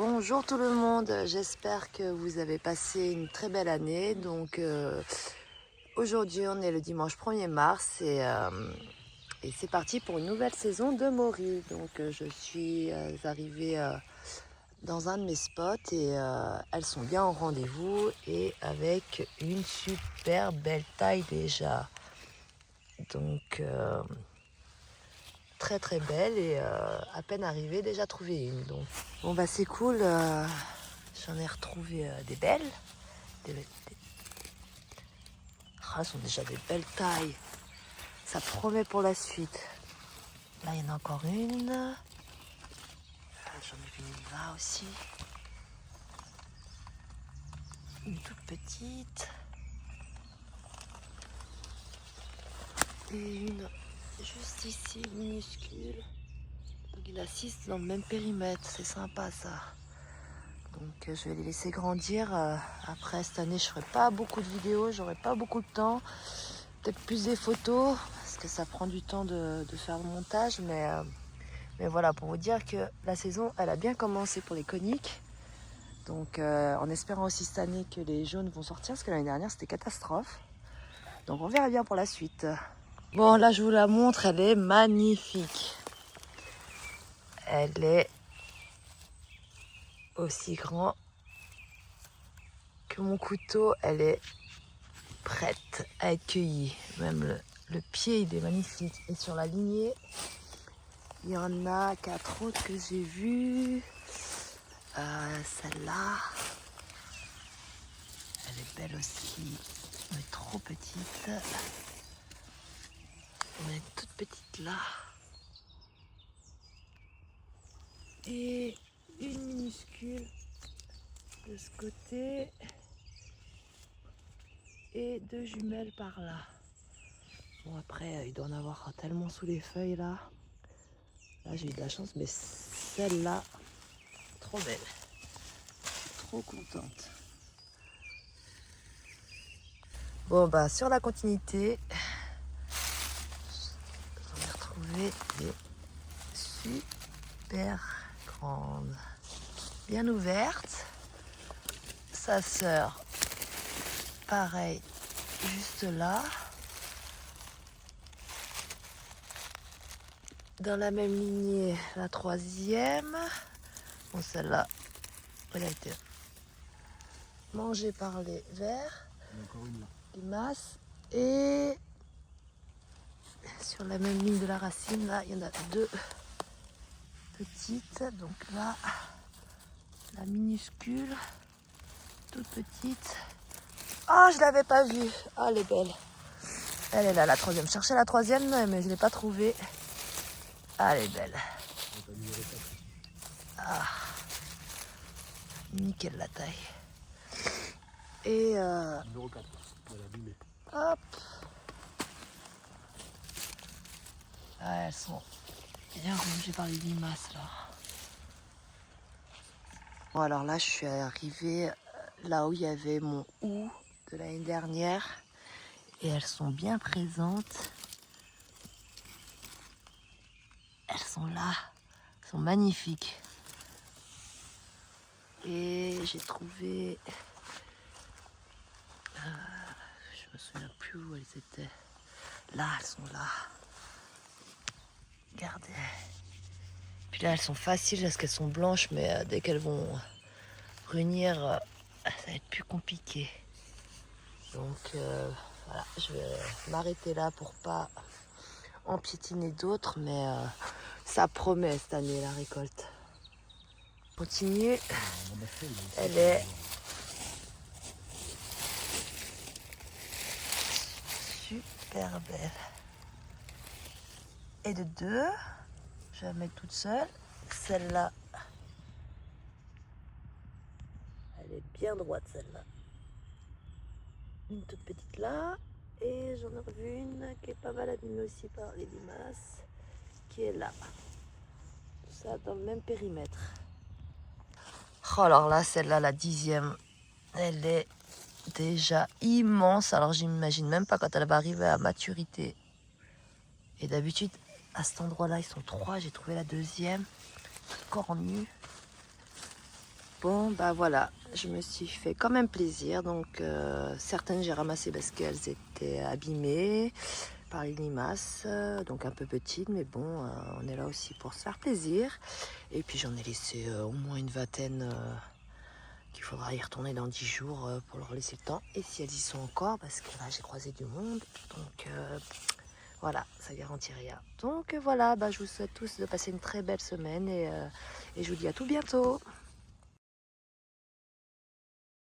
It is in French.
Bonjour tout le monde, j'espère que vous avez passé une très belle année. Donc aujourd'hui on est le dimanche 1er mars et c'est parti pour une nouvelle saison de Maury. Donc je suis arrivée dans un de mes spots et elles sont bien au rendez-vous et avec une super belle taille déjà. Donc très très belle et à peine arrivée déjà trouvé une. Donc bon bah c'est cool, j'en ai retrouvé des belles. Ah, ce sont déjà des belles tailles. Ça promet pour la suite. Là, il y en a encore une. J'en ai vu une là aussi. Une toute petite. Et une juste ici, minuscule. Donc il y en a 6 dans le même périmètre. C'est sympa ça. Donc je vais les laisser grandir. Après cette année, je ferai pas beaucoup de vidéos. J'aurai pas beaucoup de temps. Peut-être plus des photos. Parce que ça prend du temps de faire le montage. Mais voilà, pour vous dire que la saison, elle a bien commencé pour les coniques. Donc en espérant aussi cette année que les jaunes vont sortir, parce que l'année dernière, c'était catastrophe. Donc on verra bien pour la suite. Bon, là, je vous la montre, elle est magnifique. Elle est aussi grande que mon couteau. Elle est prête à être cueillie. Même le pied, il est magnifique. Et sur la lignée, il y en a 4 autres que j'ai vues. Celle-là, elle est belle aussi, mais trop petite. On a une toute petite là. Et une minuscule de ce côté. Et 2 jumelles par là. Bon après, il doit en avoir tellement sous les feuilles là. Là j'ai eu de la chance, mais celle-là, trop belle. Trop contente. Bon bah sur la continuité, j'en ai retrouvé des super grandes. Bien ouvertes. Sa sœur, pareil, juste là. Dans la même lignée, la 3e. Bon, celle-là, elle a été mangée par les vers, les masses. Et sur la même ligne de la racine, là, il y en a 2 petites. Donc là, la minuscule, toute petite. Ah, je l'avais pas vue. Ah, elle est belle. Elle est là, la 3e. Je cherchais la 3e, mais je ne l'ai pas trouvée. Ah, elle est belle. Ah, nickel la taille. Et Numéro 4, hop. Ah, elles sont bien rongées par les limaces là. Bon alors là je suis arrivée là où il y avait mon hou de l'année dernière. Et elles sont bien présentes. Elles sont là. Elles sont magnifiques. Et j'ai trouvé... je me souviens plus où elles étaient. Là, elles sont là. Regardez. Puis là, elles sont faciles parce qu'elles sont blanches, mais dès qu'elles vont brunir, ça va être plus compliqué. Donc voilà, je vais m'arrêter là pour pas en piétiner d'autres, mais ça promet cette année la récolte. Continue, elle est super belle. Et de 2, je vais la mettre toute seule. Celle-là, elle est bien droite celle-là. Une toute petite là. Et j'en ai revu une qui est pas mal abîmée aussi par les limaces, qui est là. Tout ça dans le même périmètre. Oh, alors là, celle-là, la 10e, elle est déjà immense. Alors j'imagine même pas quand elle va arriver à maturité. Et d'habitude, à cet endroit-là, ils sont 3. J'ai trouvé la 2e, cornue. Bon, bah voilà, je me suis fait quand même plaisir. Donc, certaines j'ai ramassées parce qu'elles étaient abîmées par les limaces, donc un peu petites, mais bon, on est là aussi pour se faire plaisir. Et puis j'en ai laissé au moins une vingtaine qu'il faudra y retourner dans 10 jours pour leur laisser le temps. Et si elles y sont encore, parce que là j'ai croisé du monde, donc voilà, ça garantit rien. Donc voilà, bah, je vous souhaite tous de passer une très belle semaine et je vous dis à tout bientôt.